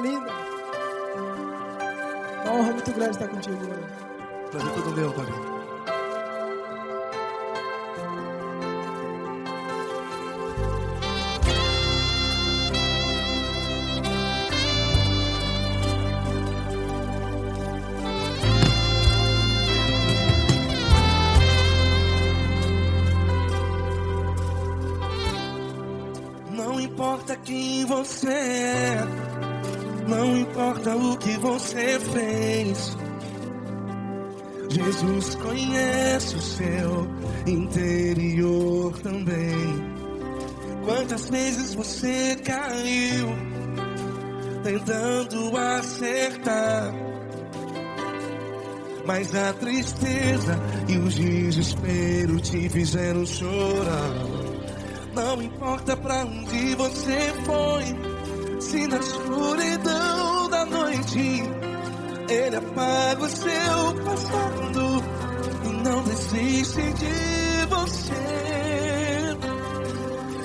linda. Uma honra muito grande estar contigo hoje. Prazer todo meu, Paulinho. Não importa quem você é, não importa o que você fez, Jesus conhece o seu interior também. Quantas vezes você caiu tentando acertar, mas a tristeza e o desespero te fizeram chorar. Não importa pra onde você foi, se na escuridão da noite Ele apaga o seu passado e não desiste de você.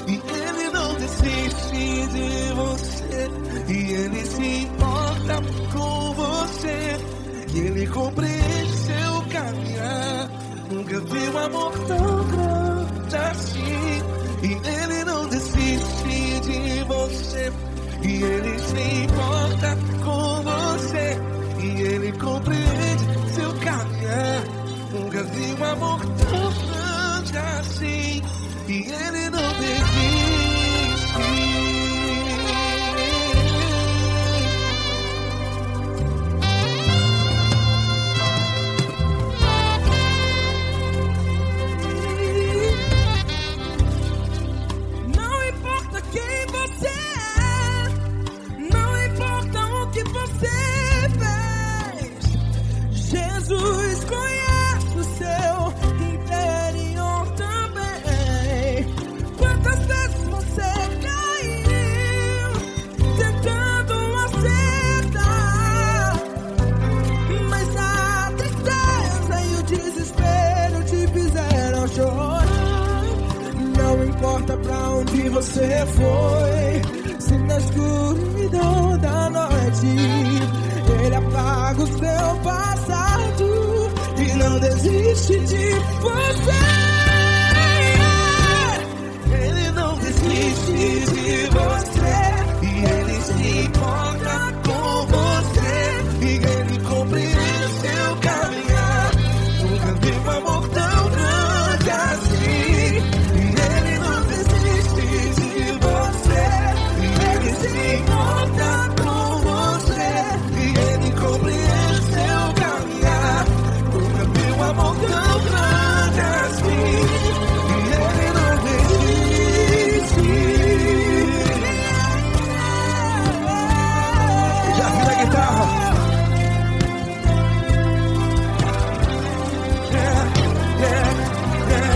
E Ele não desiste de você, e Ele se importa com você, e Ele compreende seu caminhar. Nunca vi um amor tão grande assim. E Ele não desiste de você, e Ele se importa com você, e Ele compreende seu caminhar. Nunca vi um amor tão grande assim, e Ele não desiste. Jesus conhece o seu interior também. Quantas vezes você caiu tentando acertar, mas a tristeza e o desespero te fizeram chorar. Não importa pra onde você foi, se na escuridão da noite Ele apaga o seu passado e não desiste de você. Ele não desiste de você, e Ele se importa com você, e Ele compreende seu caminhar. Nunca vi um amor tão grande assim. E Ele não desiste de você, e Ele se importa com você, e Ele compreende seu caminhar. Nunca vi um amor tão grande assim. E Ele não desiste. Já vi na guitarra. Yeah, yeah, yeah.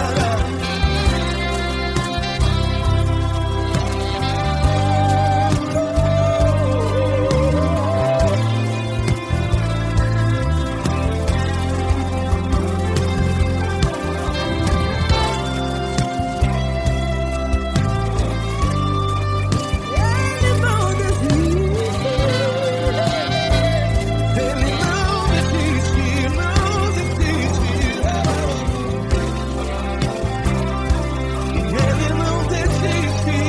Ele não desiste. Ele não desiste, não desiste. E Ele não desiste.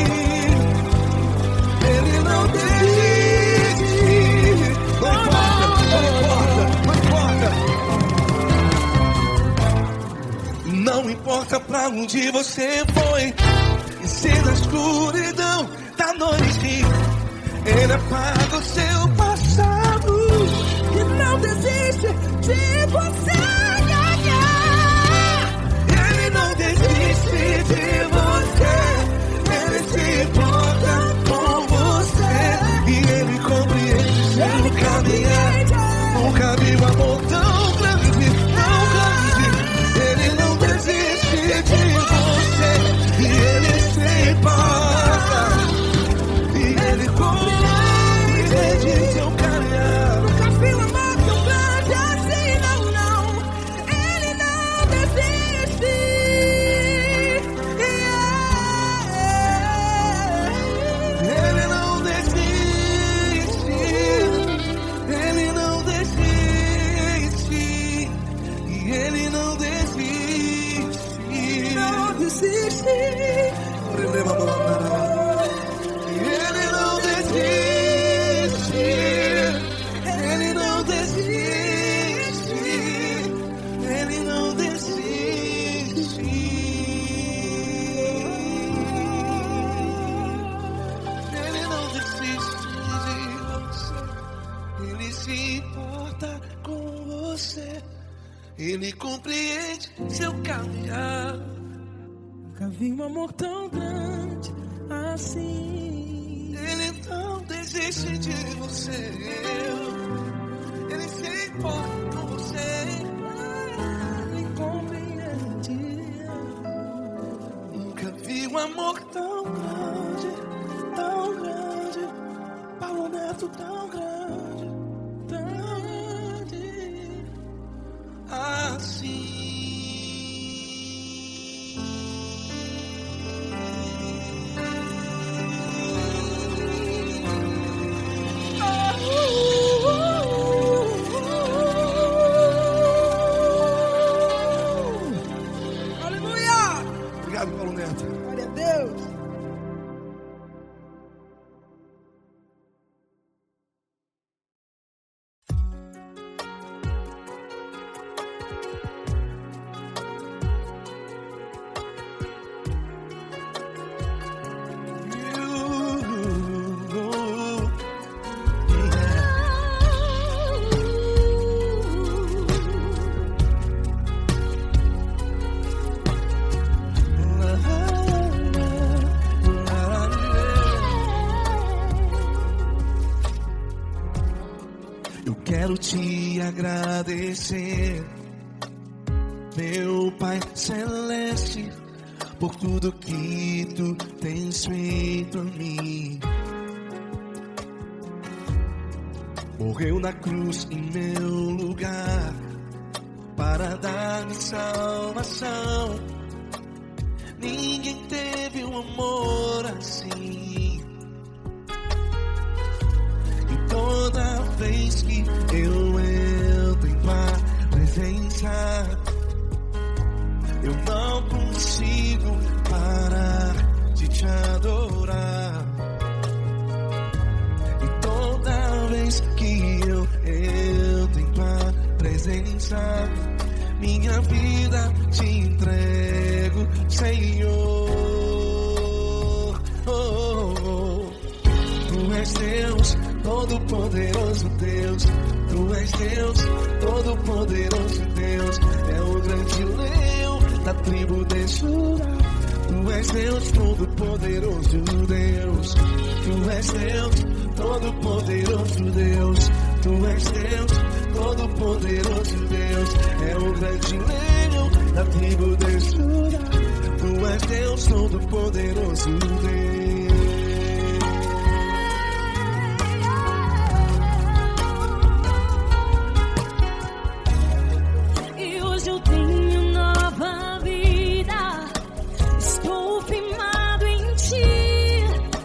Ele não desiste. Não importa, não importa. Não importa pra onde você foi, e se na escuridão da noite Ele apaga o seu passado E não desiste de você. Ele não desiste de você, Ele se importa com você, e Ele compreende seu caminhar. Nunca vi um amor tão grande, tão grande. Ele não desiste de você, e Ele se importa, e Ele compreende você. Ele compreende seu caminhar. Nunca vi um amor tão grande assim. Ele não desiste de você. Ele se importa com você. Ele compreende. Nunca vi um amor tão grande, tão grande. Paulo Neto tão grande, assim. Aleluia! Obrigado, Paulo Neto. Glória a Deus. Quero te agradecer, meu Pai Celeste, por tudo que tu tens feito a mim. Morreu na cruz em meu lugar para dar-me salvação. Ninguém teve um amor assim. E toda vez que eu entro em tua presença, eu não consigo parar de te adorar. E toda vez que eu entro em tua presença, minha vida te entrego, Senhor. Tu és Deus, Todo-Poderoso Deus. Tu és Deus, Todo-Poderoso Deus. É o grande leão da tribo de Judá. Tu és Deus, Todo-Poderoso Deus. Tu és Deus, Todo-Poderoso Deus. Tu és Deus, Todo-Poderoso Deus. É o grande leão da tribo de Judá. Tu és Deus, Todo-Poderoso Deus. Eu tenho nova vida, estou firmado em ti.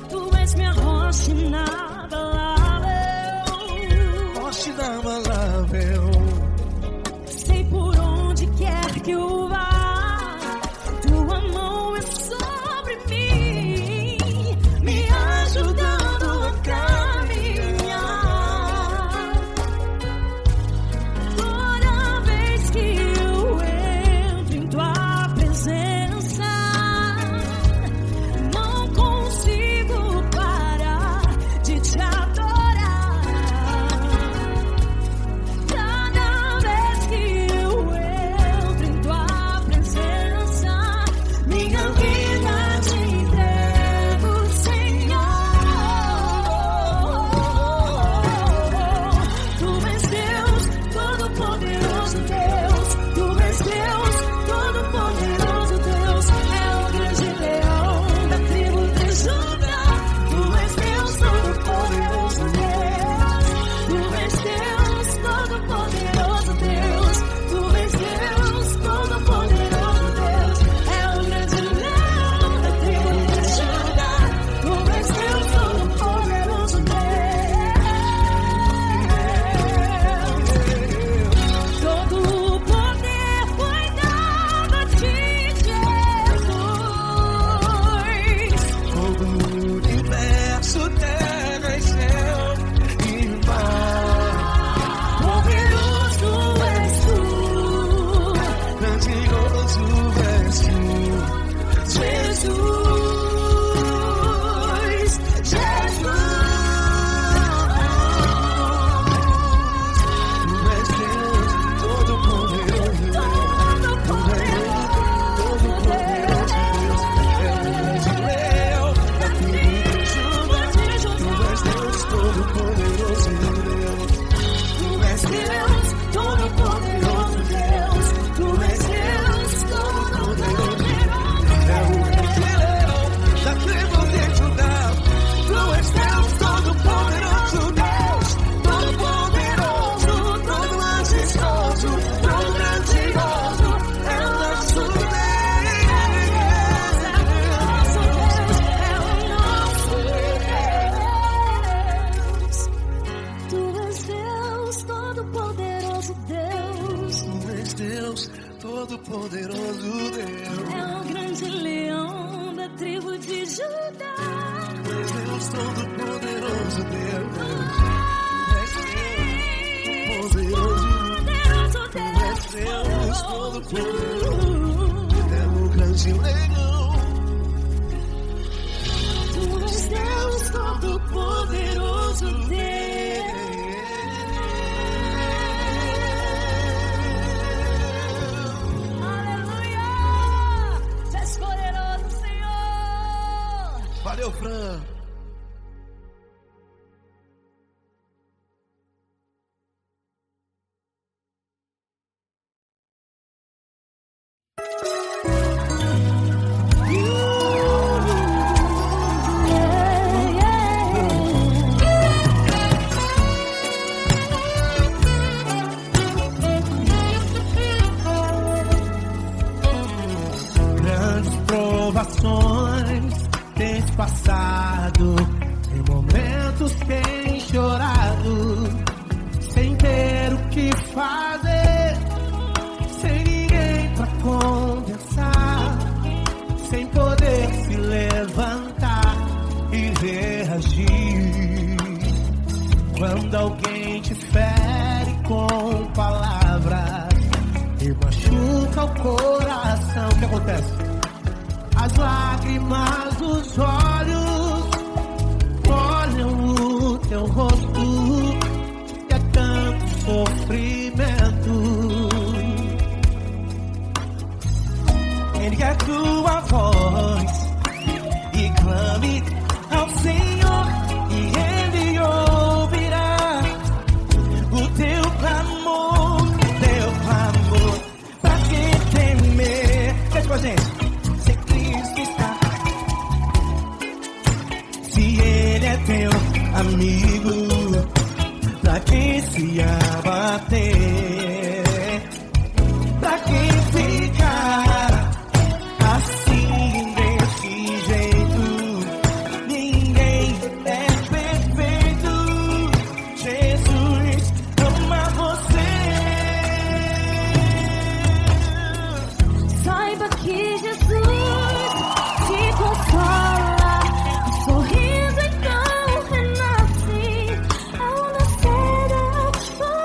Tu és minha rocha inabalável, Rocha inabalável. sei por onde quer que eu vá, tua mão é sobre mim, me ajudando a caminhar. Toda vez que Todo-Poderoso Deus. É o grande leão da tribo de Judá. Deus Todo-Poderoso Deus. Deus Todo-Poderoso, é o grande leão. Tu és Deus Todo-Poderoso, Deus. Aleluia! Tu és poderoso, Senhor. Valeu, Fran. Grandes provações tens passado, em momentos tens chorado, sem ter o que fazer, sem ninguém pra conversar, sem poder se levantar e reagir. Quando alguém te fere com palavras e machuca o coração, o que acontece? As lágrimas dos olhos molham o teu rosto, e é tanto sofrimento. Ergue a tua voz e clame ao Senhor, e Ele ouvirá o teu clamor, pra que temer? Deixa com a gente. Se Cristo está, se Ele é teu amigo, pra que se abater? Pra que ficar assim desse jeito? Ninguém é perfeito. Jesus ama você. Saiba que Jesus te consola, o sorriso então renasce ao nascer da aurora.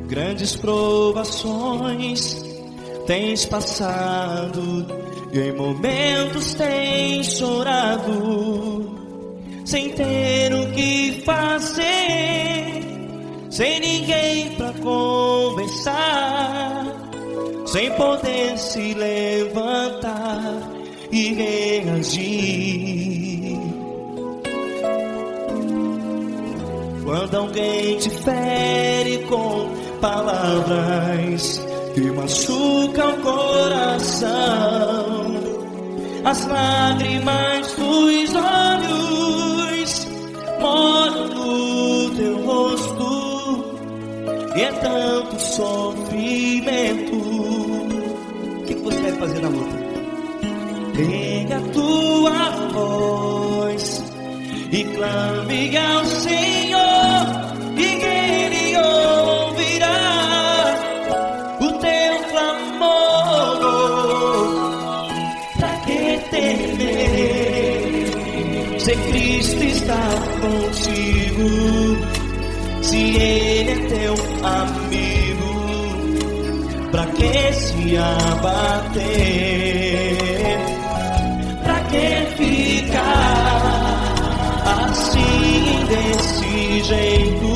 Grandes provações tens passado e em momentos tens chorado, sem ter o que fazer, sem ninguém pra conversar, sem poder se levantar e reagir. Quando alguém te fere com palavras que machucam o coração, as lágrimas dos olhos molham no teu rosto, e é tanto sofrimento. O que você vai fazer na luta? Pega a tua voz e clame ao Senhor, e Ele ouvirá o teu clamor. Pra que temer, se Cristo está contigo, se Ele é teu amigo? Pra que se abater? Pra que ficar assim, desse jeito?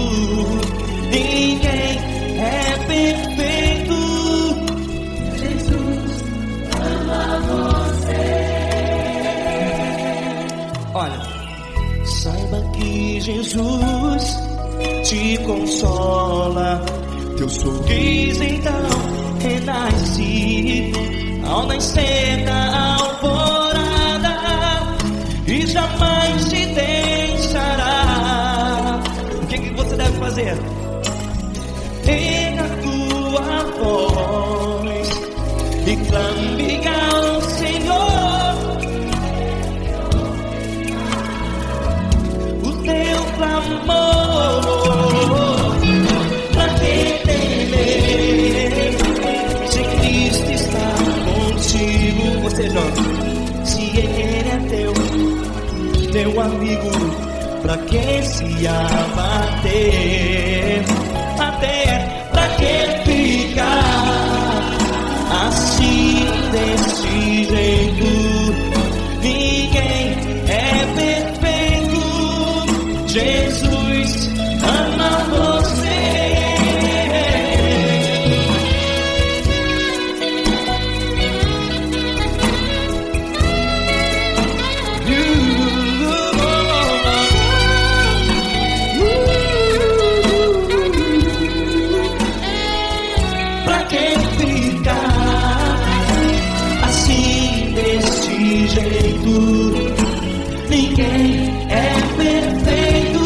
Ninguém é perfeito. Jesus ama você. Olha, saiba que Jesus te consola, teu sorriso então renasce ao nascer da alvorada, e jamais te deixará. O que você deve fazer? Erga a tua voz e clame ao Senhor, o teu clamor. Pra que temer, se Cristo está contigo? Você joga. Se Ele é teu amigo, pra que se abater? Até pra que ficar assim, desse jeito? Ninguém é perfeito. Jesus ama você. Ninguém é perfeito.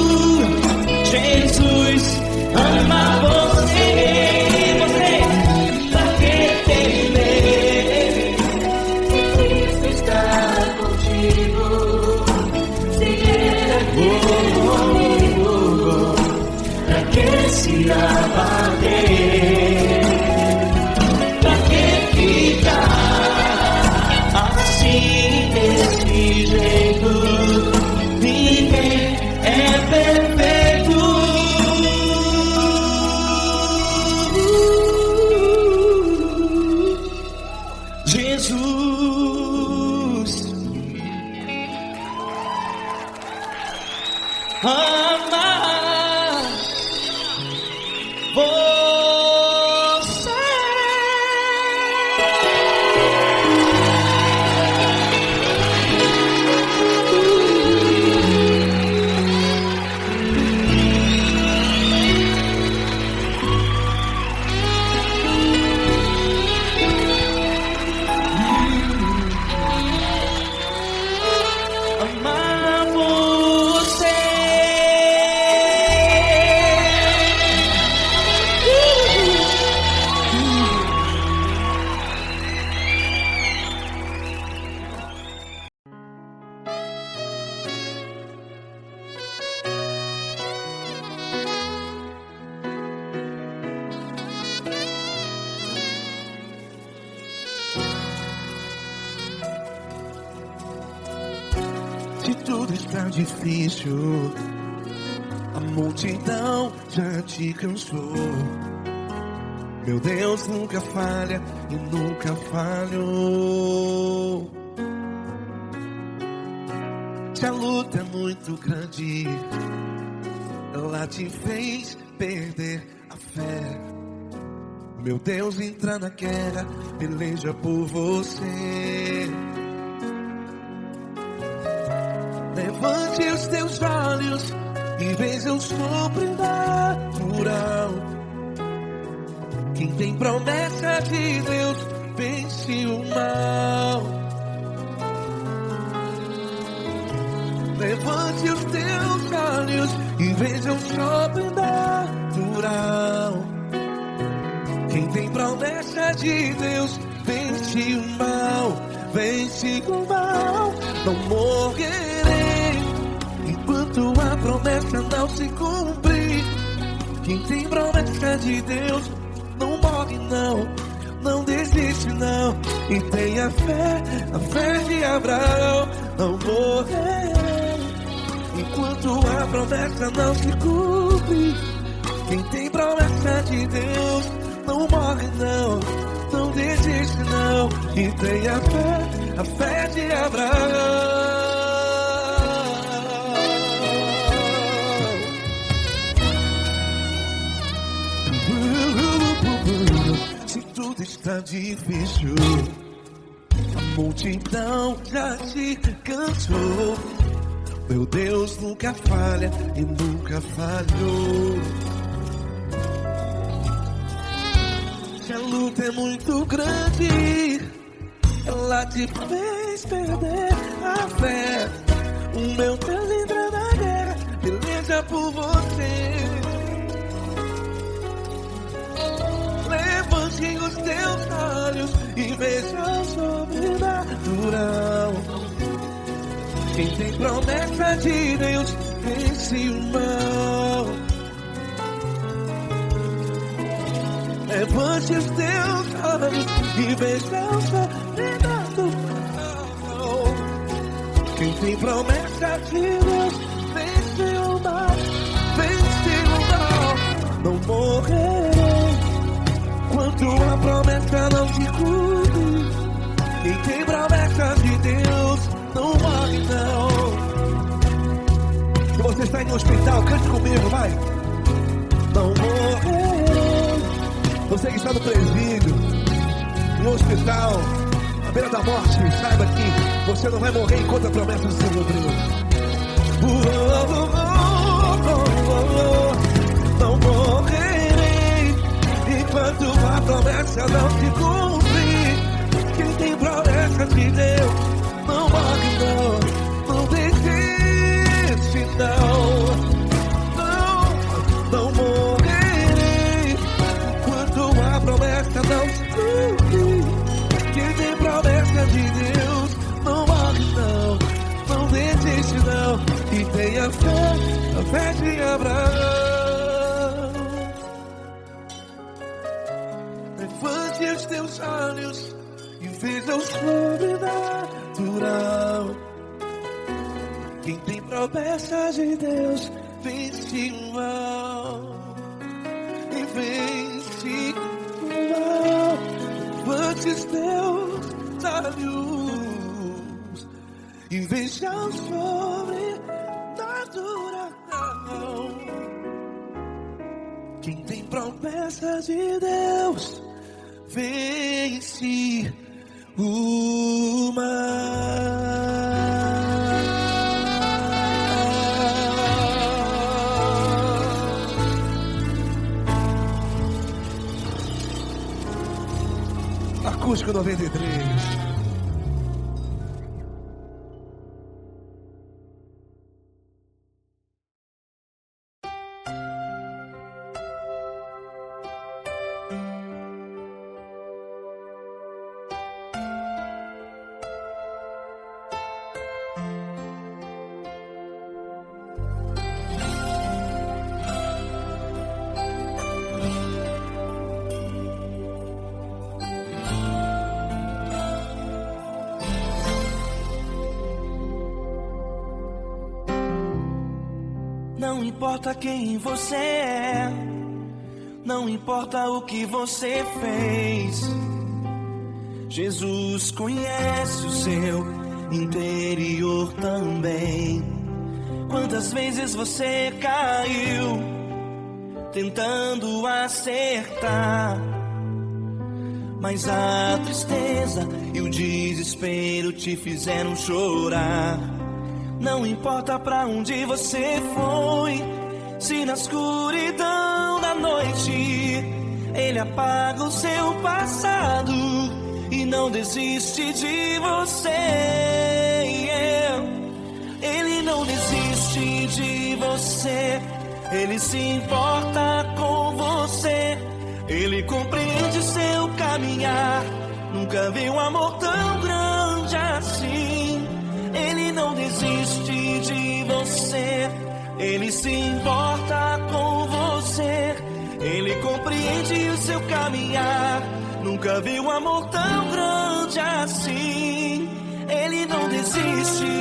Jesus ama você. Você, pra que temer? Cristo está contigo. Se Ele é teu amigo, pra que se abater? Pra que ficar assim, desse jeito? Ninguém é perfeito. Jesus ama você. Amar você. tudo está difícil, a multidão já te cansou. Meu Deus nunca falha e nunca falhou. Se a luta é muito grande, ela te fez perder a fé. Meu Deus entra na guerra, peleja por você. Levante os teus olhos e veja o sobrenatural. Quem tem promessa de Deus vence o mal. Levante os teus olhos e veja o sobrenatural. Quem tem promessa de Deus vence o mal, vence o mal. Não morrerei enquanto a promessa não se cumprir. Quem tem promessa de Deus não morre não, não desiste não. E tenha fé, a fé de Abraão. Não morrerei enquanto a promessa não se cumpre. Quem tem promessa de Deus não morre não, não desiste não. E tenha fé, a fé de Abraão. Se tudo está difícil, a multidão já te cansou. Meu Deus nunca falha e nunca falhou. Se a luta é muito grande, ela te fez perder a fé. O meu Deus entra na guerra, peleja por você. Levante os teus olhos e veja o sobrenatural. Quem tem promessa de Deus vence o mal. Levante os teus olhos e veja o sobrenatural. Quem tem promessa de Deus vence o mal, vence o mal. Não morrerei enquanto a promessa não se cumpre. Quem tem promessa de Deus não morre não. Se você está em um hospital, cante comigo, vai. Não morrerei. Você que está no presídio, no hospital, à beira da morte, saiba que você não vai morrer enquanto a promessa se cumprir. Não morrerei enquanto a promessa não se cumprir. Quem tem promessa de Deus não morre não, não desiste não. Não morrerei enquanto a promessa não se cumprir. Quem tem promessa de Deus não morre não, não desiste não. E tenha fé, a fé de Abraão. Levante os teus olhos e veja o sobrenatural. Quem tem promessa de Deus vence o mal, e vence o mal. Levante os teus olhos e veja o sobrenatural. Quem tem promessa de Deus vence o mal. Acústico 93. Não importa quem você é, não importa o que você fez, Jesus conhece o seu interior também. Quantas vezes você caiu tentando acertar, mas a tristeza e o desespero te fizeram chorar. Não importa pra onde você foi, se na escuridão da noite Ele apaga o seu passado e não desiste de você. Ele não desiste de você, Ele se importa com você, Ele compreende seu caminhar. Nunca vi um amor tão grande assim. Ele não desiste de você, Ele se importa com você, Ele compreende o seu caminhar. Nunca vi um amor tão grande assim. Ele não desiste.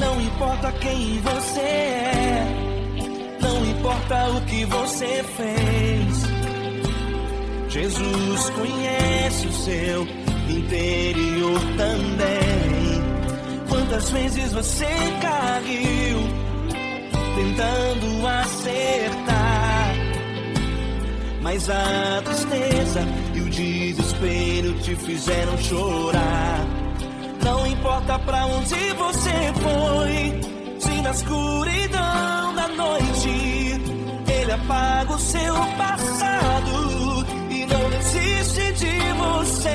Não importa quem você é, não importa o que você fez, Jesus conhece o seu interior também. Quantas vezes você caiu tentando acertar, mas a tristeza e o desespero te fizeram chorar. Não importa pra onde você foi, se na escuridão da noite Ele apaga o seu passado e não desiste de você.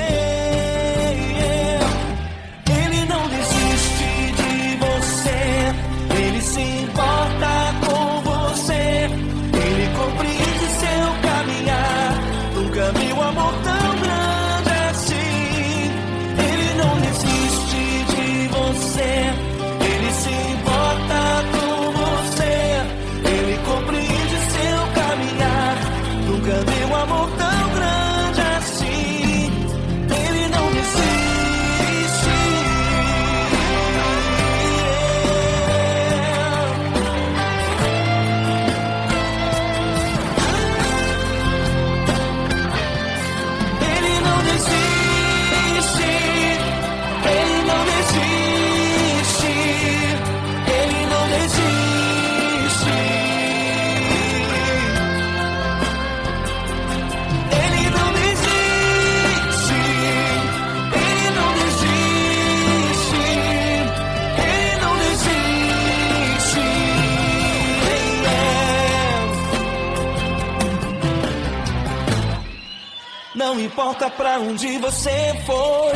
Ele não desiste de você, Ele se importa com você, Ele compreende seu caminhar. Nunca vi um amor tão grande assim. Ele não desiste de você, Ele se importa com você, Ele compreende seu caminhar. Nunca vi um amor tão grande assim. Ele não desiste. Ele não desiste. Ele não desiste. Ele não desiste. Ele não desiste. Ele não desiste. Ele não desiste. Não importa pra onde você foi,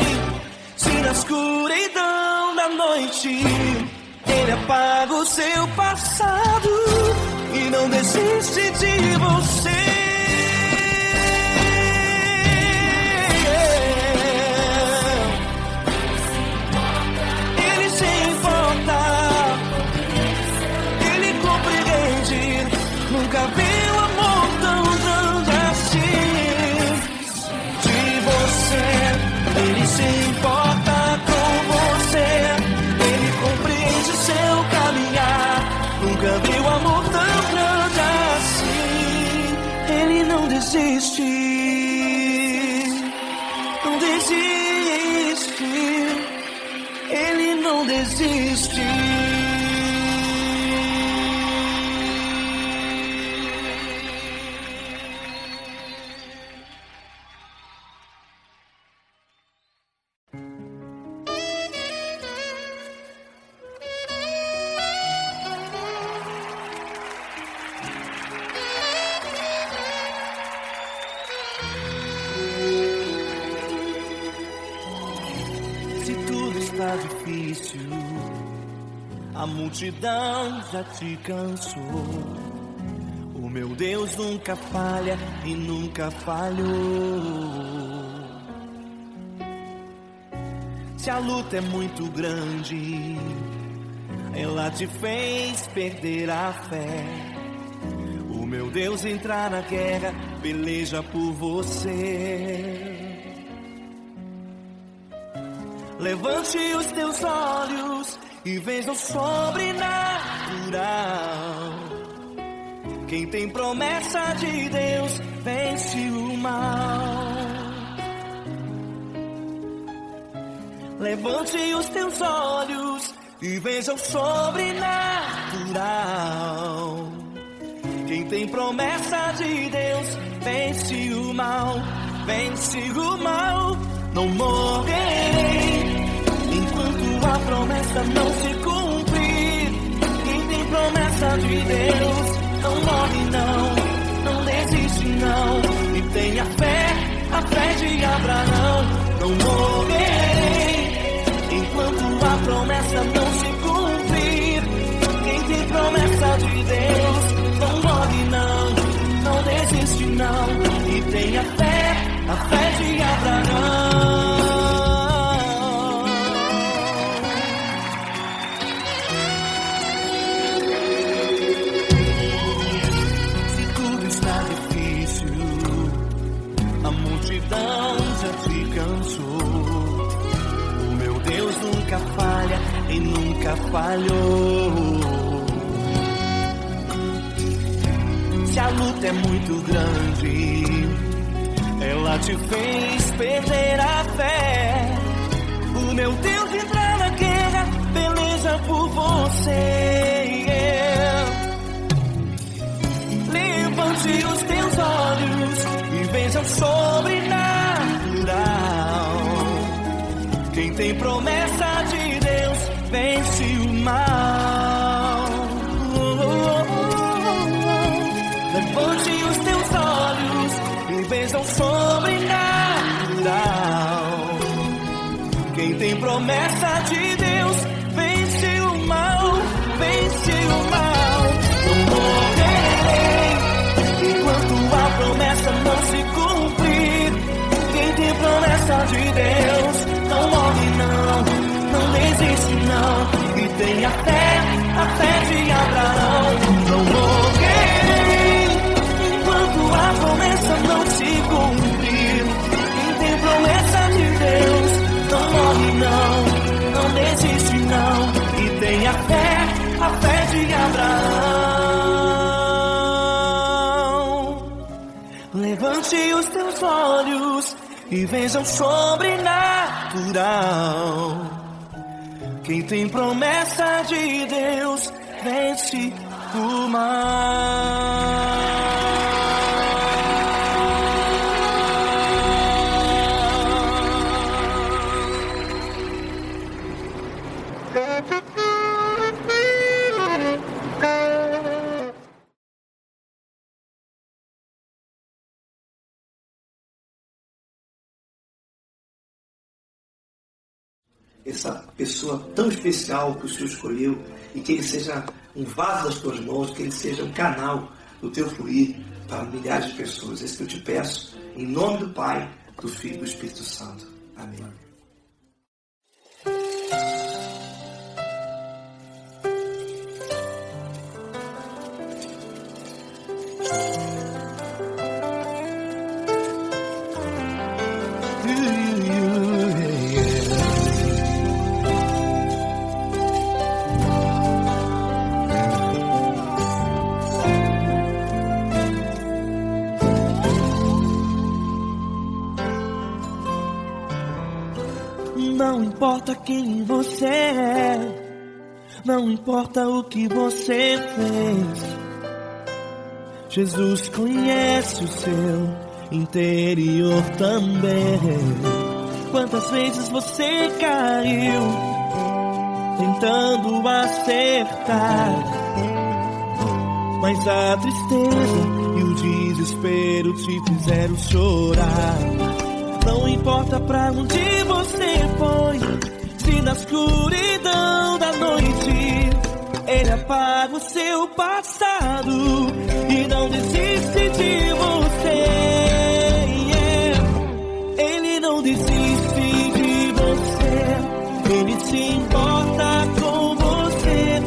se na escuridão da noite Ele apaga o seu passado e não desiste de você. Ele se importa, Ele compreende. Nunca vi um amor tão grande assim. De você, Ele se importa com você, Ele compreende seu caminhar. Nunca vi um amor tão grande assim. Ele não desiste, não desiste. Ele não desiste. Se tudo está difícil, a multidão já te cansou. O meu Deus nunca falha e nunca falhou. Se a luta é muito grande, ela te fez perder a fé. O meu Deus entrar na guerra, peleja por você. Levante os teus olhos e veja o sobrenatural. Quem tem promessa de Deus vence o mal. Levante os teus olhos e veja o sobrenatural. Quem tem promessa de Deus vence o mal, vence o mal. Não morrerei enquanto a promessa não se cumprir. Quem tem promessa de Deus não morre não, não desiste não. E tenha fé, a fé de Abraão. Não morrerei enquanto a promessa não se cumprir. Quem tem promessa de Deus não morre não, não desiste não. E tenha fé, a fé de Abraão. Se tudo está difícil, a multidão já te cansou. O meu Deus nunca falha e nunca falhou. Se a luta é muito grande, ela te fez perder a fé. O meu Deus entra na guerra, peleja por você. Levante os teus olhos e veja o sobrenatural. Quem tem promessa de Deus vence o mal. Levante os teus olhos e veja o sobrenatural. Quem tem promessa de Deus vence o mal, vence o mal. Não morrerei enquanto a promessa não se cumprir. Quem tem promessa de Deus não morre não, não desiste não. E tenha fé, a fé de Abraão. Não morrerei enquanto a promessa não se cumprir. Quem tem promessa de Deus não morre não, não desiste não. E tenha fé, a fé de Abraão. Levante os teus olhos e veja o sobrenatural. Quem tem promessa de Deus vence o mal. Essa pessoa tão especial que o Senhor escolheu, e que ele seja um vaso das tuas mãos, que ele seja um canal do teu fluir para milhares de pessoas. É isso que eu te peço, em nome do Pai, do Filho e do Espírito Santo. Amém. Não importa quem você é, não importa o que você fez, Jesus conhece o seu interior também. Quantas vezes você caiu tentando acertar, mas a tristeza e o desespero te fizeram chorar. Não importa pra onde você foi, se na escuridão da noite Ele apaga o seu passado e não desiste de você. Ele não desiste de você, Ele se importa com você.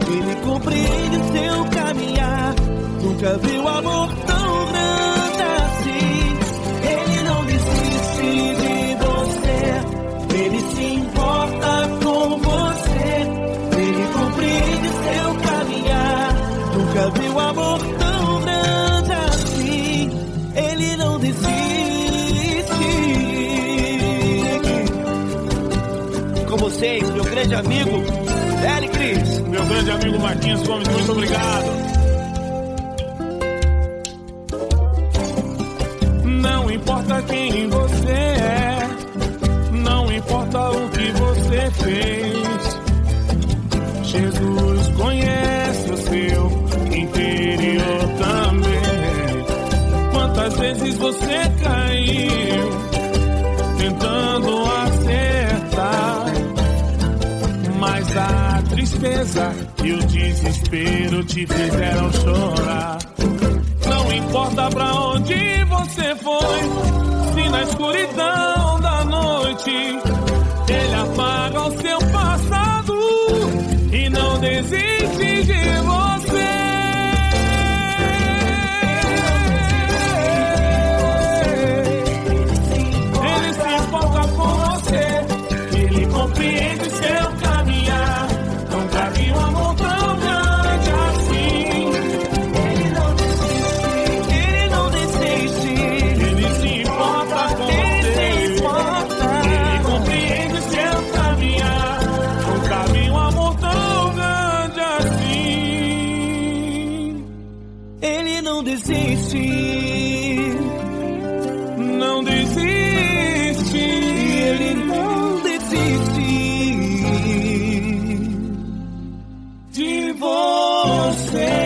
Ele compreende o seu caminhar, nunca Nunca vi um amor tão grande assim. Ele não desiste de você, ele se importa com você, ele compreende seu caminhar. Nunca vi um amor tão grande assim. Ele não desiste. Com vocês, meu grande amigo L. Cris. Meu grande amigo Marquinhos Gomes, muito obrigado. Não importa quem você é, não importa o que você fez, Jesus conhece o seu interior também. Quantas vezes você caiu tentando acertar, mas a tristeza e o desespero te fizeram chorar. Não importa pra onde você foi, se na escuridão da noite ele apaga o seu passado e não desiste de você. Ele se importa com você, ele compreende seu caminhar. Nunca vi um amor tão grande assim. Ele não desiste, ele não desiste. Ele se importa com você, ele compreende seu caminhar. Nunca vi um amor tão grande assim. Ele não desiste, não desiste. ele não desiste De você.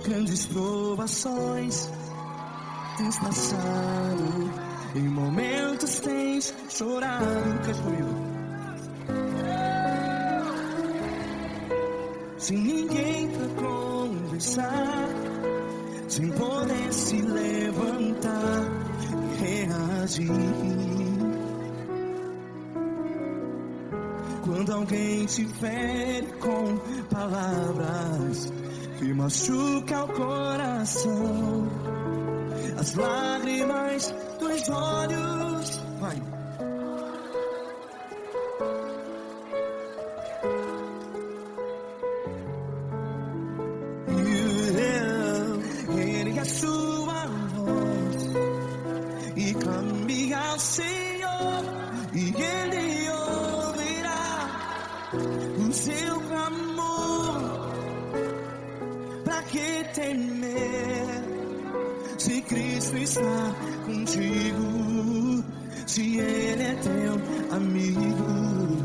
Grandes provações tens passado, em momentos tens chorado. Cante comigo. Sem ninguém pra conversar, sem poder se levantar e reagir. Quando alguém te fere com palavras que machuca o coração, as lágrimas dos olhos, vai. Ergue a sua voz e clame ao Senhor, e Ele ouvirá o seu clamor. Pra que temer, se Cristo está contigo, se Ele é teu amigo?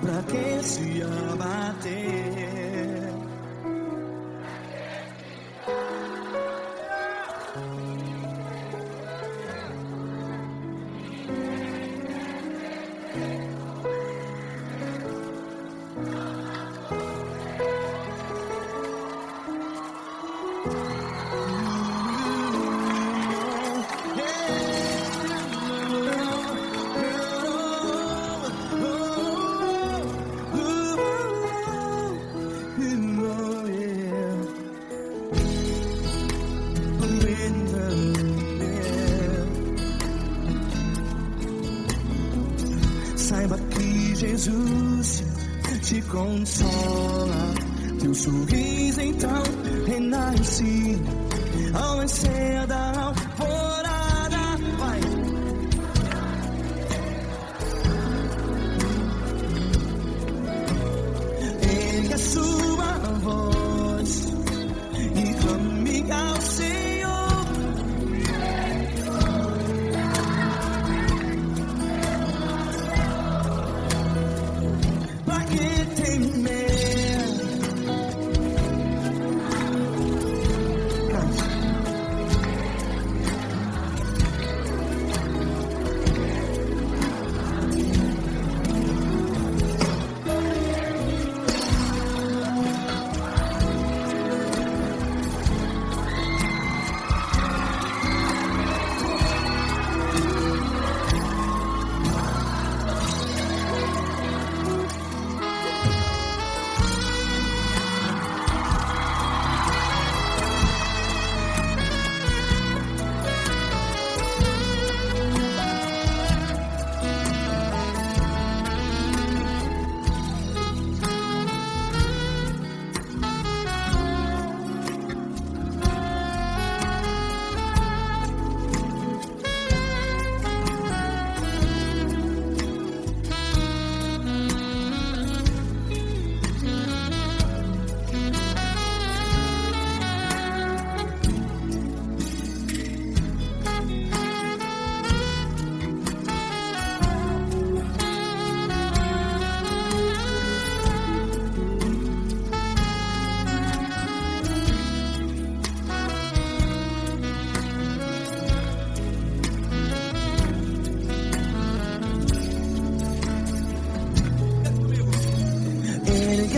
Pra que se abater? Saiba que Jesus te consola, teu sorriso então renasce ao nascer da alvorada. Vai.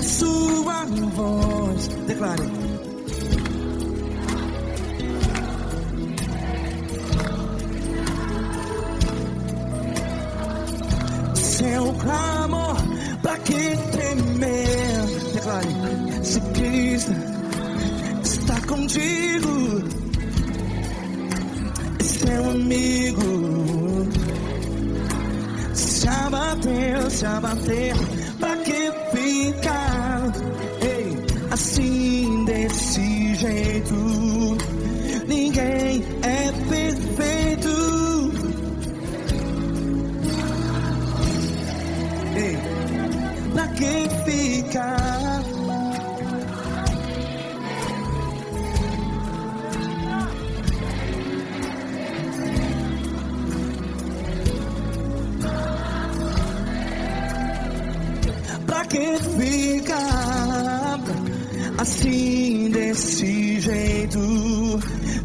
a sua voz. Declare. Seu clamor, pra que temer? Declare. Se Cristo está contigo, seu amigo. Se abater, pra que ficar? Ei, assim desse jeito, ninguém é perfeito. Ei, pra que ficar? Pra que ficar assim desse jeito?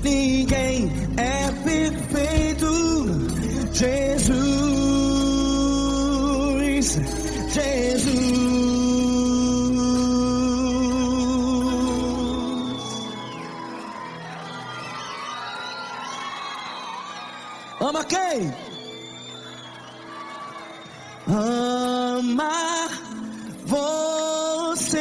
Ninguém é perfeito. Jesus, Jesus. Ama quem? Ama você.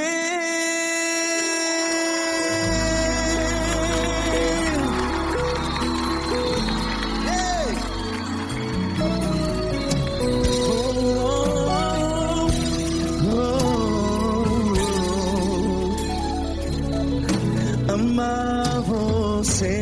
Ei. Ama você.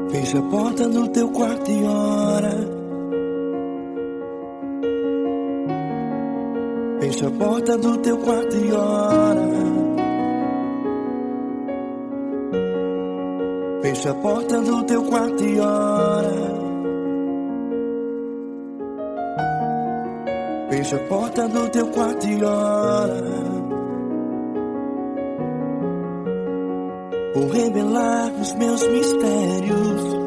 Fecha a porta do teu quarto e ora. Fecha a porta do teu quarto e ora. Fecha a porta do teu quarto e ora. Fecha a porta do teu quarto e ora. Vou revelar os meus mistérios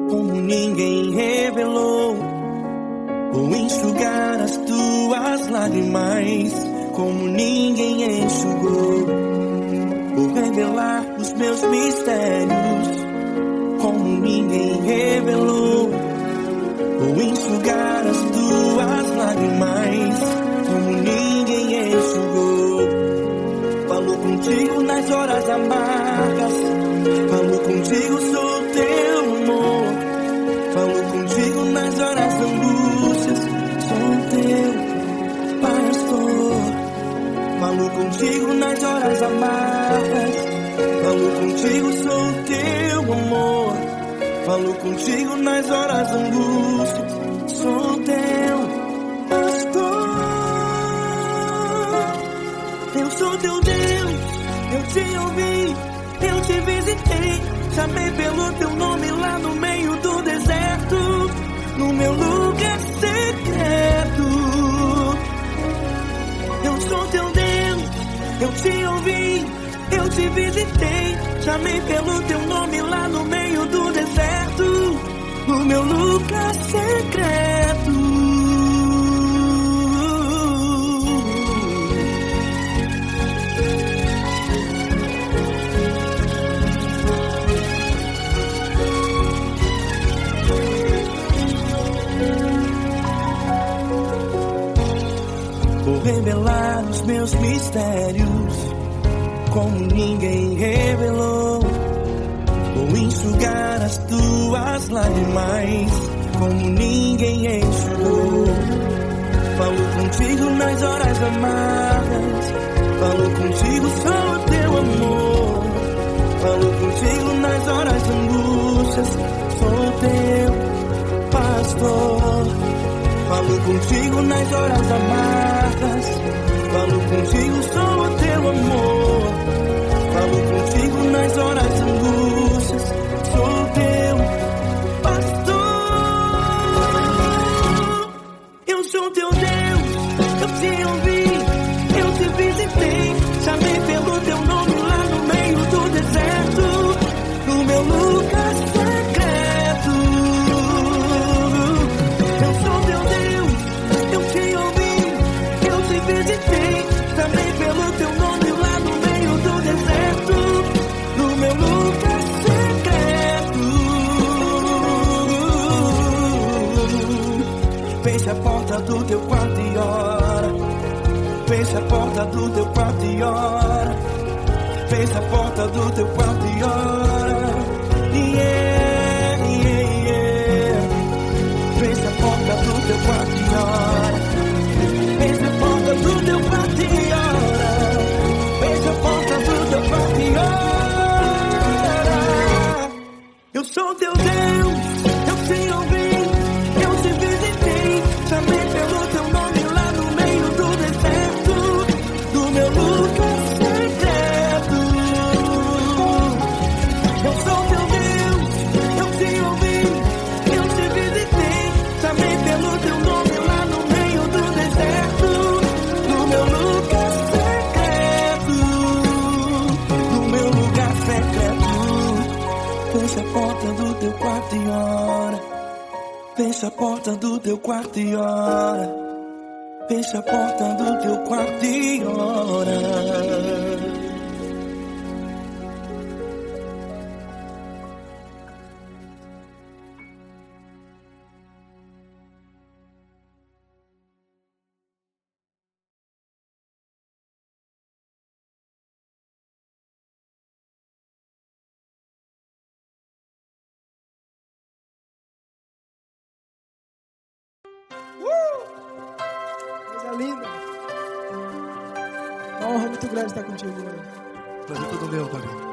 como ninguém revelou. Vou enxugar as tuas lágrimas como ninguém enxugou. Vou revelar os meus mistérios como ninguém revelou. Vou enxugar as tuas lágrimas como ninguém enxugou. Falo contigo nas horas amargas, falo contigo, sou teu amor. Falo contigo nas horas da angústias, sou teu pastor. Falo contigo nas horas amargas, falo contigo, sou teu amor. Falo contigo nas horas da angústias, sou teu pastor. Eu sou teu Deus, eu te ouvi, eu te visitei. Chamei pelo teu nome lá no meio do deserto, no meu lugar secreto. Eu sou teu Deus, eu te ouvi, eu te visitei. Chamei pelo teu nome lá no meio do deserto, no meu lugar secreto. Vou revelar os meus mistérios como ninguém revelou. Vou enxugar as tuas lágrimas como ninguém enxugou. Falo contigo nas horas amargas, falo contigo, sou teu amor. Falo contigo nas horas de angústias, sou teu pastor. Falo contigo nas horas amargas, Falo contigo, sou o teu amor. Falo contigo nas horas de angústias. Sou o teu pastor. Eu sou teu Deus, eu te ouvi, eu te visitei. Chamei pelo teu nome lá no meio do deserto, no meu lugar secreto. Eu sou teu Deus, eu te ouvi, eu te visitei. Chamei pelo teu nome lá no meio do deserto, no meu lugar secreto. Feche a porta do teu quarto e ora. Feche a porta do teu quarto e ora. Feche a porta do teu quarto e ora. Yeah, yeah, yeah. Feche a porta do teu quarto e ora. Feche a porta do teu quarto e ora. Feche a porta do teu quarto e ora. Eu sou teu Deus, eu te ouvi, eu te visitei. Chamei pelo teu nome lá no meio do deserto, do meu lugar secreto. Eu sou teu Deus, eu te ouvi, eu te visitei. Chamei pelo teu nome lá no meio do deserto, do meu lugar secreto, do meu lugar secreto. Fecha a porta do teu quarto e ora. Fecha a porta do teu quarto e ora. Fecha a porta do teu quarto e ora. Coisa linda. Uma honra muito grande estar contigo, mano. Prazer todo meu, Fabinho.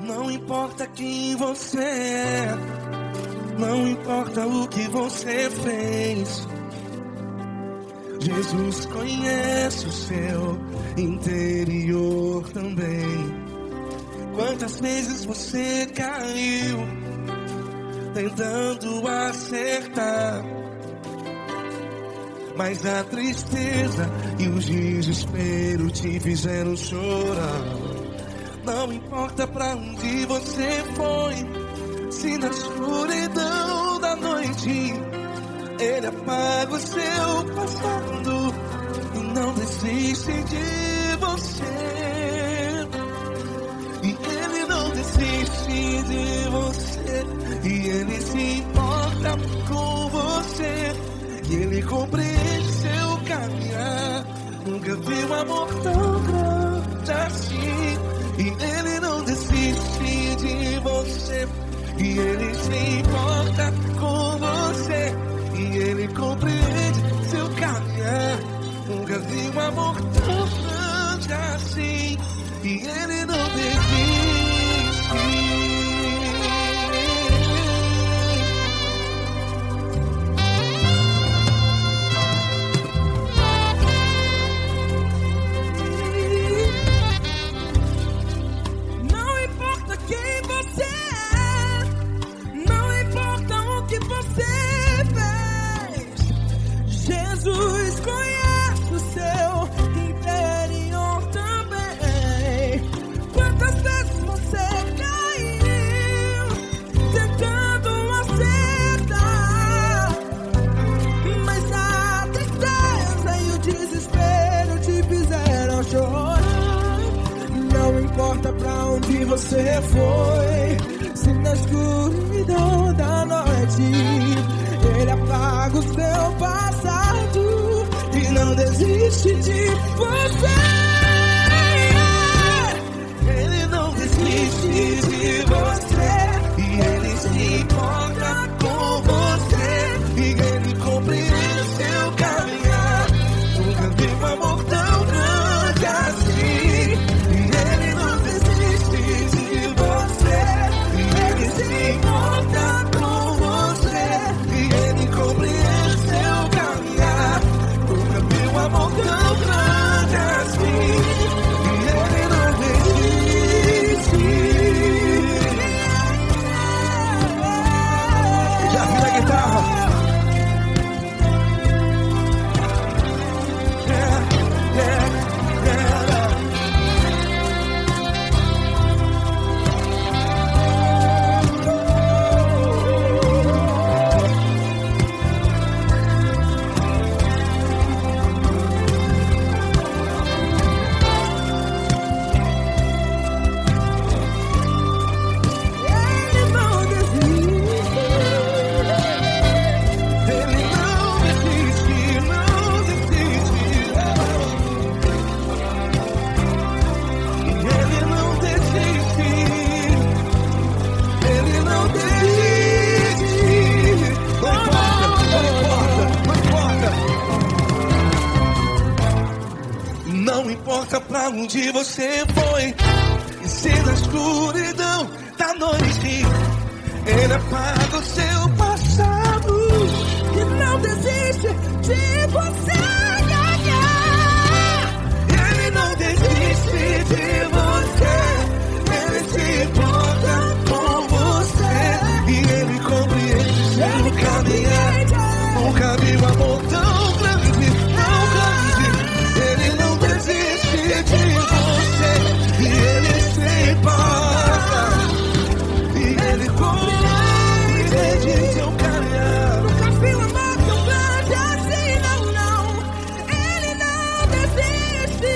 Não importa quem você é, não importa o que você fez. Jesus conhece o seu interior também. Quantas vezes você caiu tentando acertar, mas a tristeza e o desespero te fizeram chorar. Não importa pra onde você foi, se na escuridão da noite Ele apaga o seu passado e não desiste de você. E Ele não desiste de você, e Ele se importa com você, e Ele compreende seu caminhar. Nunca vi um amor tão grande assim. E Ele não desiste de você, e Ele se importa com você, e Ele compreende seu caminhar. Nunca vi um amor tão grande assim. E Ele não desiste. Jesus conhece o seu interior também. Quantas vezes você caiu tentando acertar, mas a tristeza e o desespero te fizeram chorar. Não importa pra onde você foi, se na escuridão da noite Ele apaga o seu passado e não desiste de você. Ele não desiste de você, e Ele se importa com você, onde você foi. E se na escuridão da noite Ele apaga o seu passado E não desiste de você. Ele não desiste de você. Ele se importa com você. E Ele compreende seu caminhar. Nunca vi um amor tão grande, tão grande. Ele não desiste de você. E Ele se importa. E Ele compreende seu caminhar. Nunca vi um amor tão grande assim, não, não. Ele não desiste.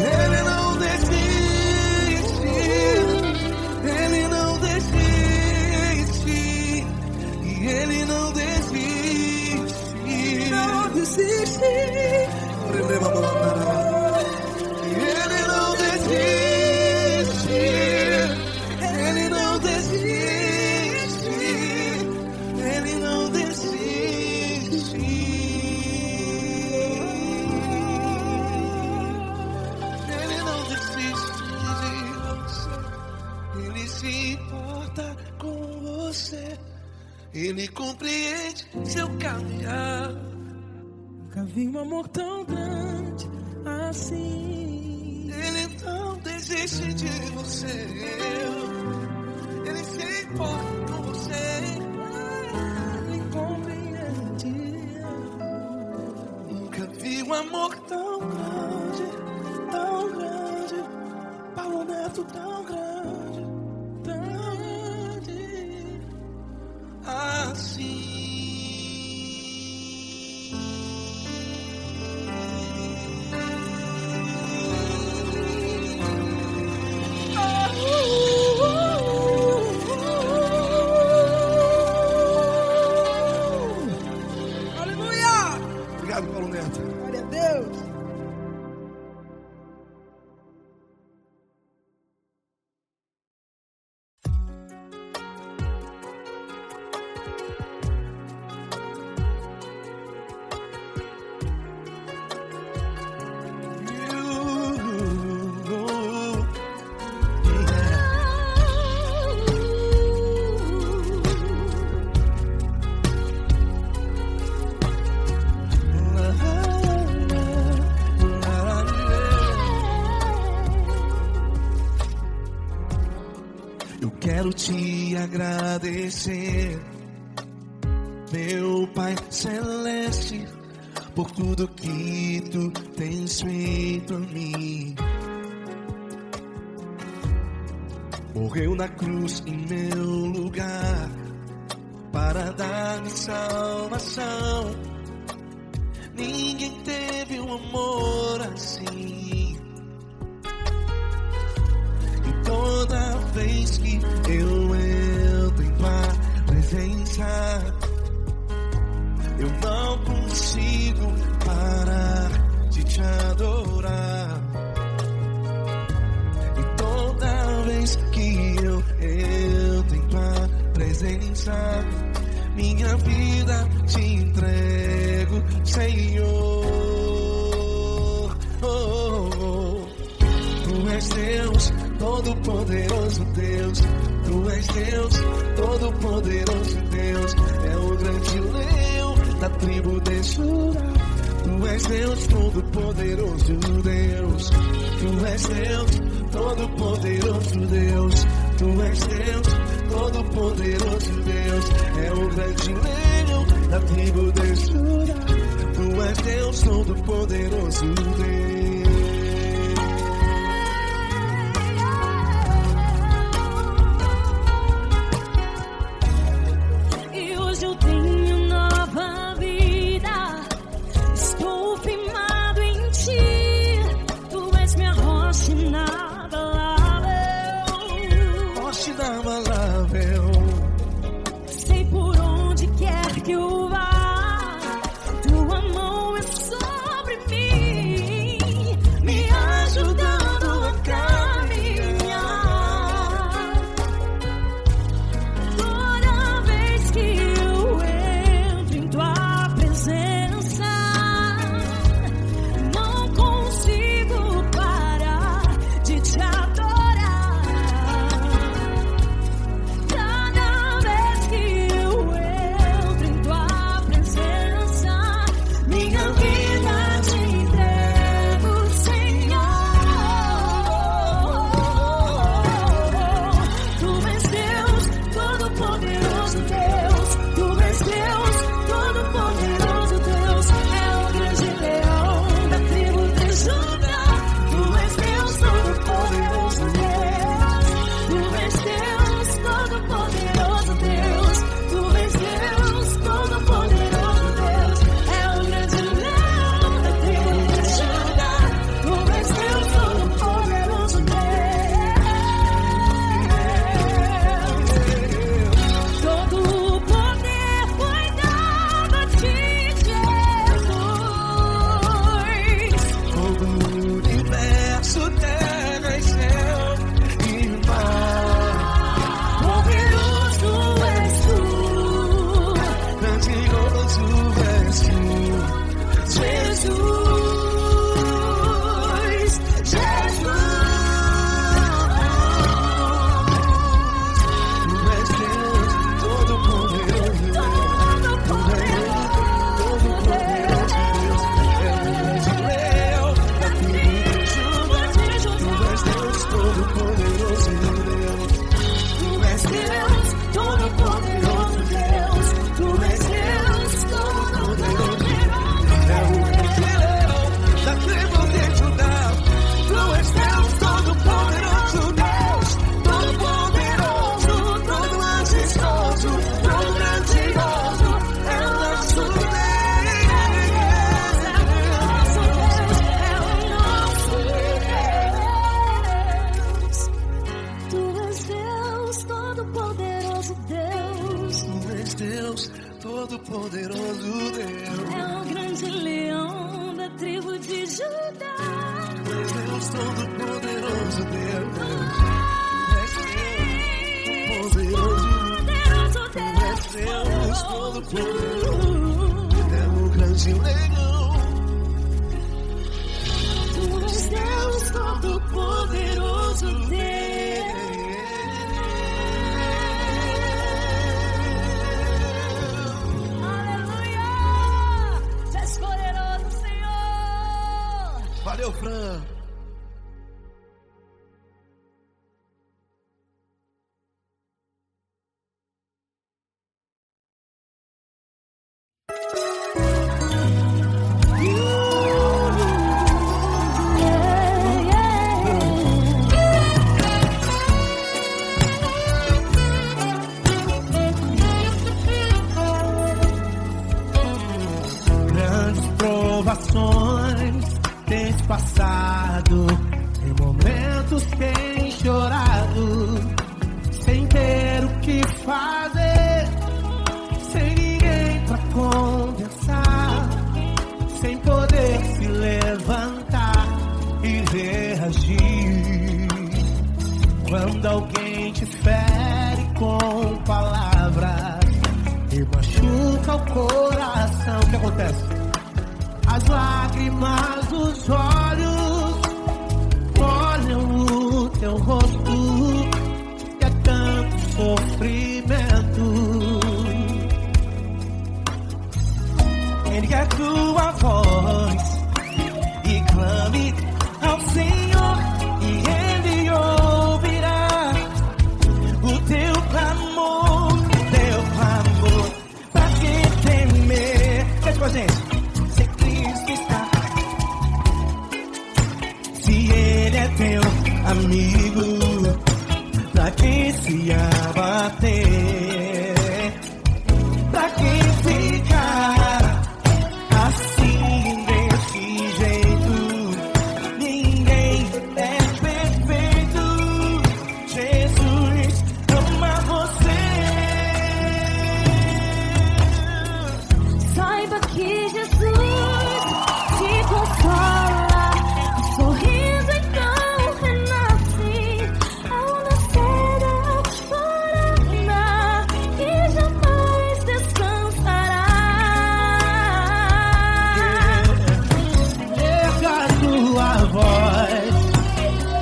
Ele não desiste. Ele não desiste. E Ele não desiste. Não desiste. Ele não desiste. Ele não desiste. Ele não desiste. Ele não desiste de você. Ele se importa com você. Ele compreende seu caminhar. Nunca vi um amor tão grande assim. Ele não desiste de você. Ele se importa com você. Ele compreende. Nunca vi um amor tão grande, tão grande. Paulo Neto tão grande, tão grande assim. Aleluia! Obrigado, Paulo Neto. Glória a Deus. Eu quero te agradecer, meu Pai Celeste, por tudo que Tu tens feito a mim. Morreu na cruz em meu lugar para dar-me salvação. Ninguém teve um amor assim. E toda vez que eu entro em Tua presença, eu não consigo parar de Te adorar. E toda vez que eu entro em Tua presença, minha vida Te entrego, Senhor. Tu és Deus, Todo-Poderoso Deus. Tu és Deus, Todo-Poderoso Deus. É o grande leão da tribo de Judá. Tu és Deus, Todo-Poderoso Deus. Tu és Deus, Todo-Poderoso Deus. Tu és Deus, Todo-Poderoso Deus. É o grande leão da tribo de Judá. Tu és Deus, Todo-Poderoso Deus. E hoje eu tenho nova vida. Estou firmado em Ti. Tu és minha rocha inabalável. Rocha inabalável. Sei por onde quer que eu vá, Tua mão é sobre mim. Deus Todo-Poderoso, Deus. Deus Todo-Poderoso, é o grande leão. Tu és Deus Todo-Poderoso, Deus. Aleluia! Tu és poderoso, Senhor. Valeu, Fran. Grandes provações tens passado, em momentos tens chorado, sem ter o que fazer, sem ninguém pra conversar, sem poder se levantar e reagir. Quando alguém te fere com palavras e machuca o coração, o que acontece? As lágrimas dos olhos molham o teu rosto, e é tanto sofrimento. Ergue a tua voz e clame ao Senhor, e Ele ouvirá o teu clamor, pra que temer? Cante com a gente. Se Cristo está, se Ele é teu amigo, pra que se abater? Pra que ficar assim desse jeito? Ninguém é perfeito. Jesus ama você. Saiba que Jesus te consola, o sorriso então renasce ao nascer da aurora que jamais descansará. Erga a tua voz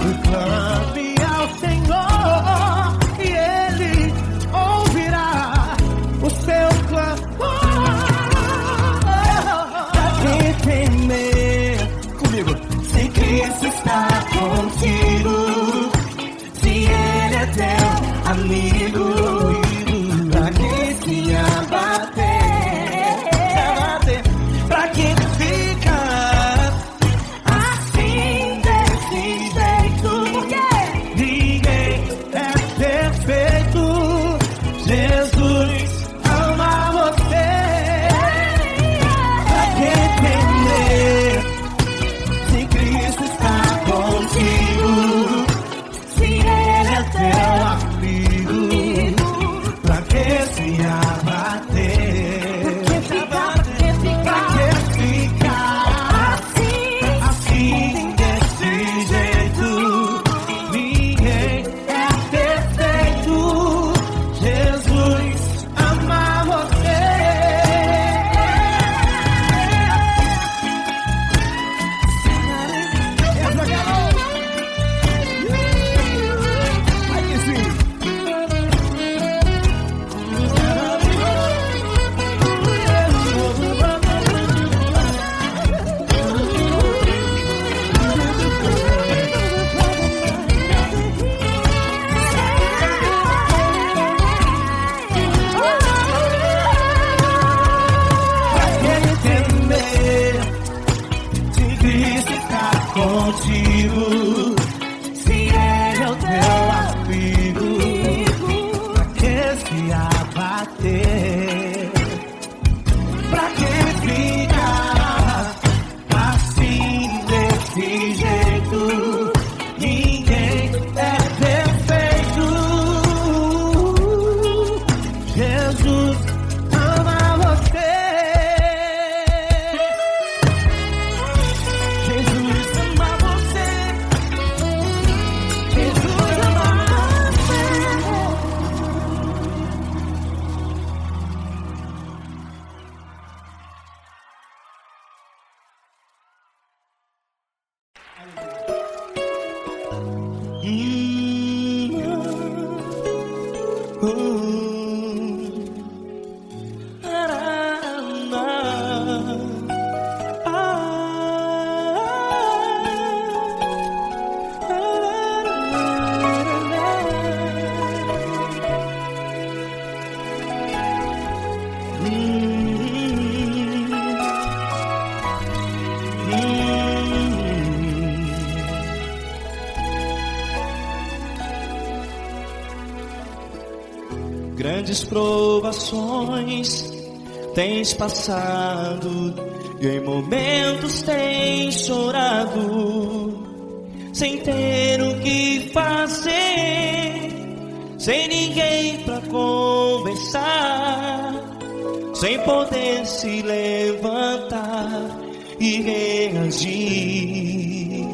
e clame ao Senhor, e Ele ouvirá o seu clamor. Pra que temer? Comigo. Se Cristo está contigo, se Ele é teu amigo, pra que se abater? Pra que ficar assim desse jeito? Porque ninguém é perfeito. Jesus ama você. Pra que temer? Se Cristo está contigo, se Ele é teu amigo, pra que se abater? Pra que ficar assim desse jeito? Ninguém é perfeito. Jesus ama você. Aí que sim. Pra que temer? Se Cristo está contigo, se Ele é o teu amigo, pra que se abater? Pra que ficar assim desse jeito? Ninguém é perfeito. Jesus ama você. Jesus ama você. Grandes provações tens passado e em momentos tens chorado, sem ter o que fazer, sem ninguém pra conversar, sem poder se levantar e reagir.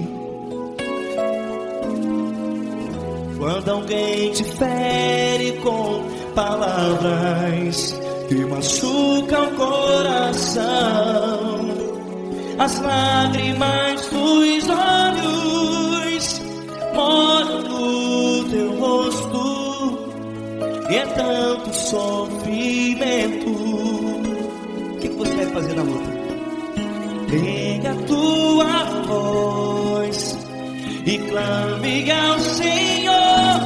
Quando alguém te fere com palavras que machucam o coração, as lágrimas dos olhos molham no teu rosto, e é tanto sofrimento. O que você vai fazer na luta? Pega a tua voz e clame ao Senhor,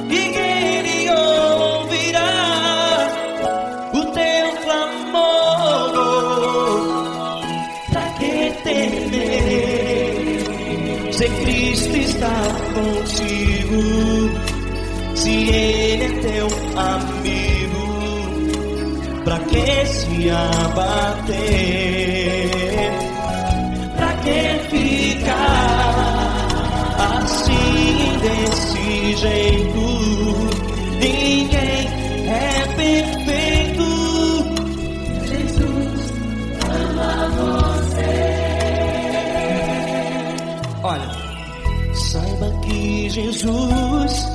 e Ele ouvirá o teu clamor. Pra que temer, se Cristo está contigo, se Ele é teu amigo? Pra que se abater? Pra que ficar assim, desse jeito? Ninguém é perfeito. Jesus ama você. Olha, saiba que Jesus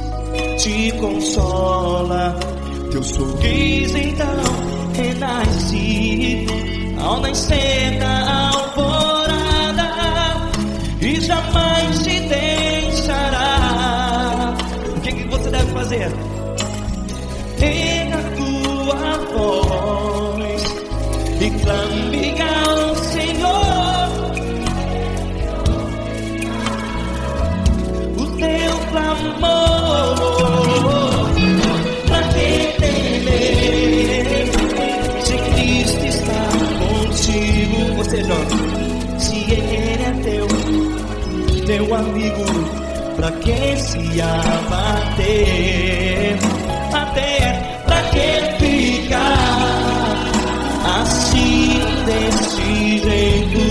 te consola, teu sorriso então renasce ao nascer da alvorada, e jamais te deixará. O que você deve fazer? Pega a tua voz e clame ao Senhor, o teu clamor. Pra que temer, se Cristo está contigo? Você joga. Se Ele é teu amigo, pra que se abater? Até pra que ficar assim, desse jeito?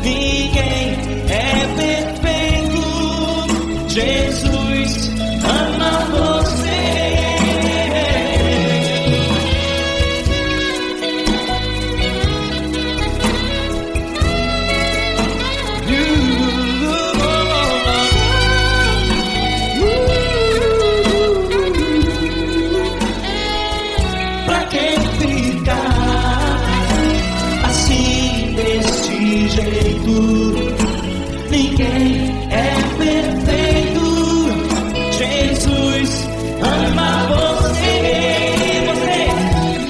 Ninguém é perfeito. Jesus ama você. Ninguém é perfeito. Jesus ama você. Você,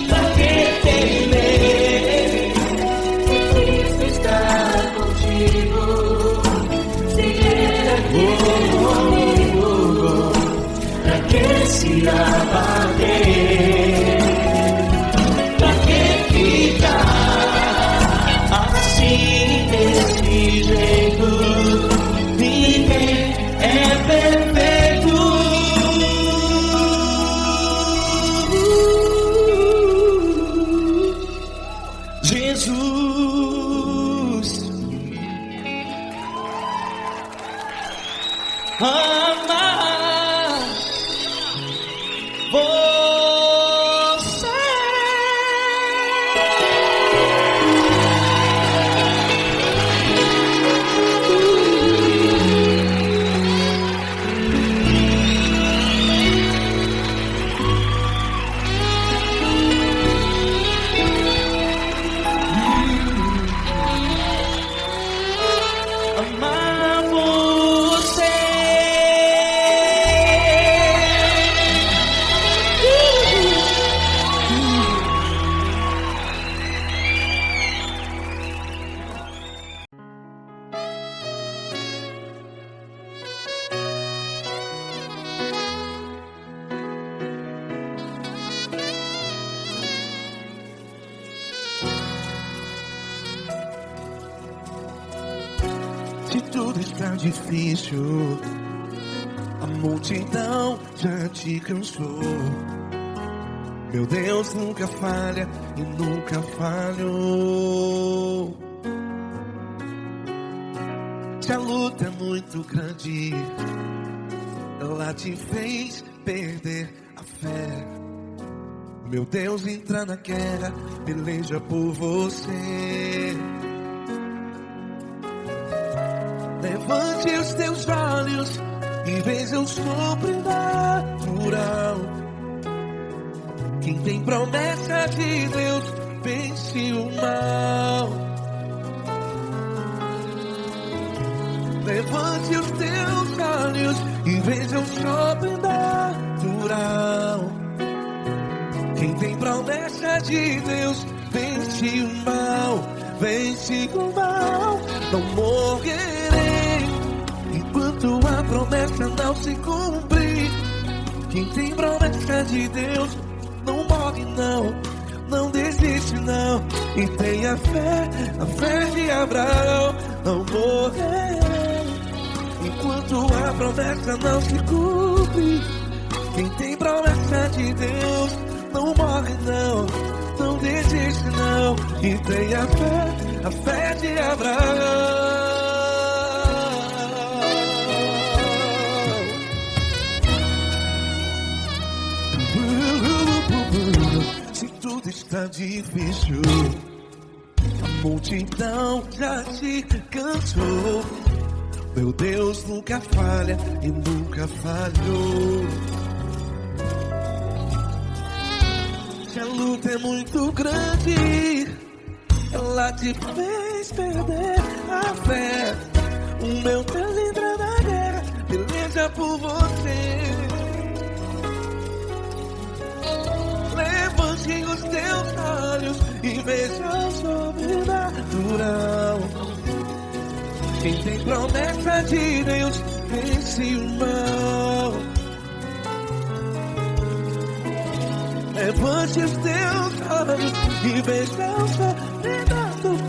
pra que temer? Cristo está contigo. Se Ele é teu amigo, pra que se abater? Pra que ficar assim, desse jeito? Ninguém é perfeito. Jesus ama você. Amar tudo está difícil, a multidão já te cansou. Meu Deus nunca falha e nunca falhou. Se a luta é muito grande, ela te fez perder a fé. Meu Deus entra na guerra, peleja por você. Levante os teus olhos e veja o sobrenatural. Quem tem promessa de Deus vence o mal. Levante os teus olhos e veja o sobrenatural. Quem tem promessa de Deus vence o mal, vence o mal. Não morrerei enquanto a promessa não se cumprir. Quem tem promessa de Deus não morre não, não desiste não. E tenha fé, a fé de Abraão. Não morrerei enquanto a promessa não se cumpre. Quem tem promessa de Deus não morre não, não desiste não. E tenha fé, a fé de Abraão. Se tudo está difícil, a multidão já te cansou. Meu Deus nunca falha e nunca falhou. Se a luta é muito grande, ela te fez perder a fé. O meu Deus entra na guerra, peleja por você. Levante os teus olhos e veja o sobrenatural. Quem tem promessa de Deus vence o mal. Levante os teus olhos e veja o sobrenatural.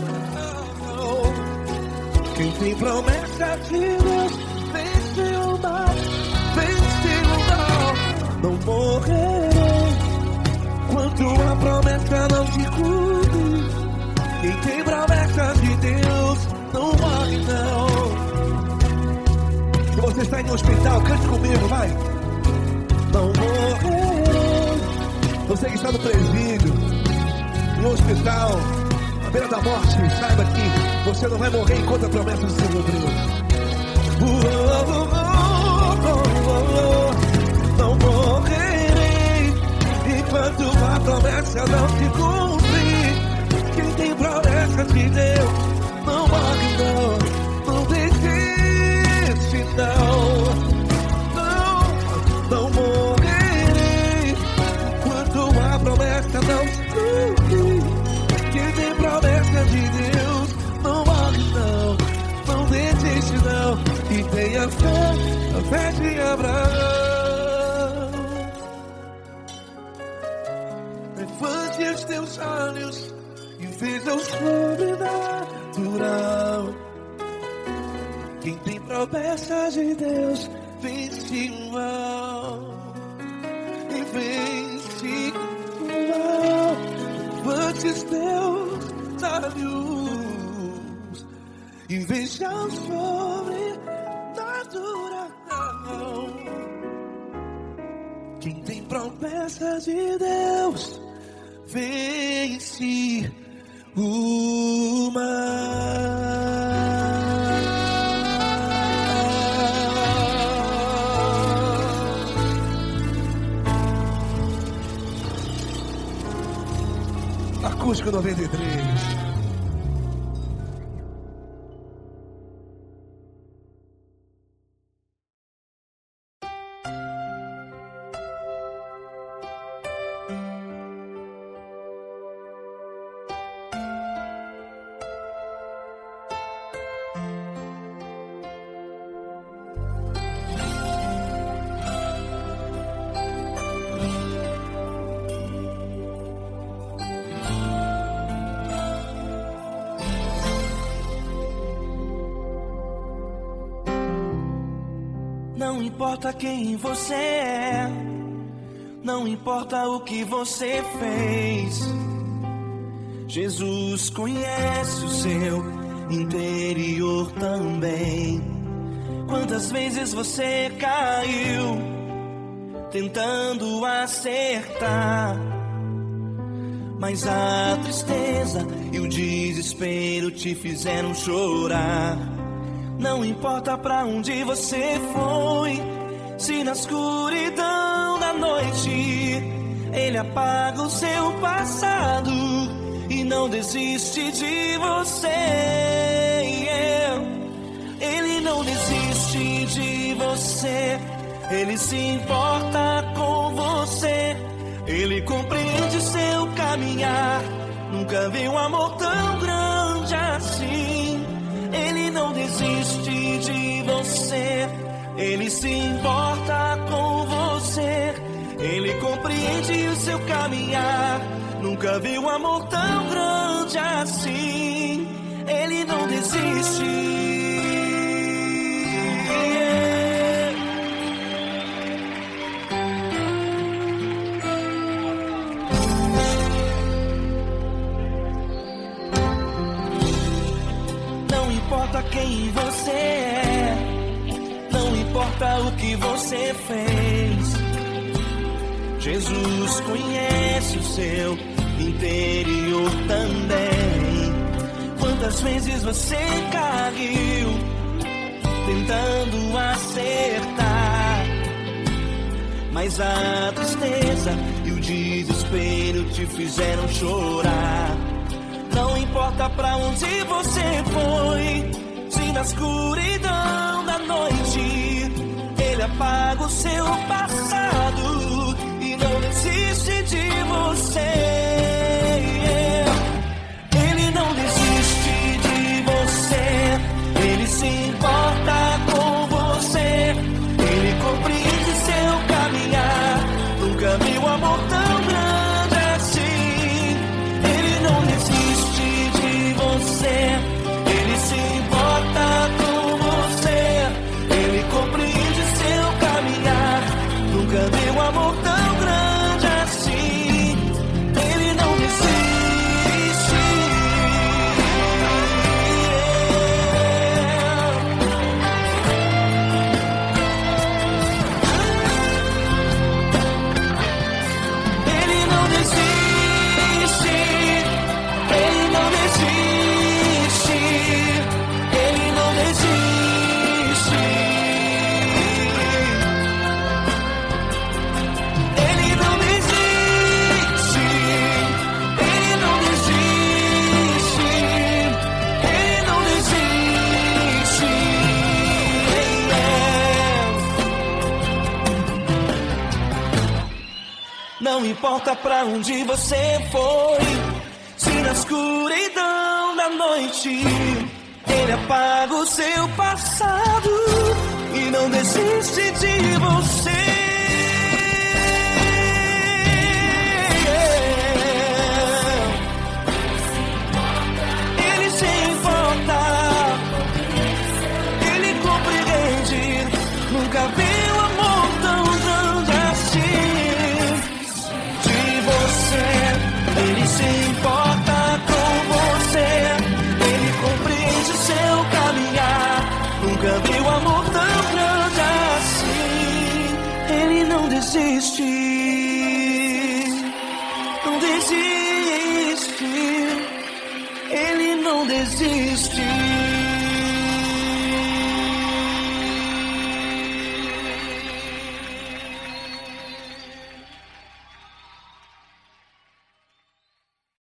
Quem tem promessa de Deus vence o mal, vence o mal. Não morrerei enquanto a promessa não se cumpre. Quem tem promessa de Deus não morre não. Se você está em um hospital, cante comigo, vai. Não morrerei. Você que está no presídio, no hospital, à beira da morte, saiba que você não vai morrer enquanto a promessa não se cumpriu. Não morrerei enquanto a promessa não se cumprir. Quem tem promessa de Deus não morre não, não desiste não. Não morrerei enquanto a promessa não se cumprir. Quem tem promessa de Deus não morre não, não desiste não. E tenha fé, a fé de Abraão. Levante os teus olhos e veja o sobrenatural. Quem tem promessa de Deus vence o mal, e vence o mal. Levante os teus olhos e veja o sobrenatural. Quem tem promessa de Deus vence o mal. Acústico 93. Não importa quem você é, não importa o que você fez, Jesus conhece o seu interior também. Quantas vezes você caiu tentando acertar, mas a tristeza e o desespero te fizeram chorar. Não importa pra onde você foi, se na escuridão da noite Ele apaga o seu passado e não desiste de você. Ele não desiste de você, Ele se importa com você, Ele compreende seu caminhar. Nunca vi um amor tão grande assim. Ele não desiste de você, Ele se importa com você, Ele compreende o seu caminhar. Nunca vi um amor tão grande assim. Ele não desiste. Não importa quem você é, não importa o que você fez, Jesus conhece o seu interior também. Quantas vezes você caiu tentando acertar, mas a tristeza e o desespero te fizeram chorar. Não importa pra onde você foi, se na escuridão da noite Ele apaga o seu passado e não desiste de você. Ele não desiste de você, Ele se importa com você, Ele compreende seu caminhar. Nunca vi um amor tão grande assim. Ele não desiste de você, Ele se importa com você, Ele compreende seu caminhar. Nunca vi um amor tão grande assim. Ele não desiste. Ele não desiste. Ele não desiste. Ele não desiste. Ele não desiste. Ele não desiste. Ele não desiste. Não importa pra onde você foi, se na escuridão da noite Ele apaga o seu passado e não desiste de você. Ele se importa, Ele compreende. Nunca vi um amor tão grande assim. De você, Ele se importa com você, Ele compreende seu caminhar. Nunca vi um amor tão grande assim. Ele não desiste, não desiste. Ele não desiste.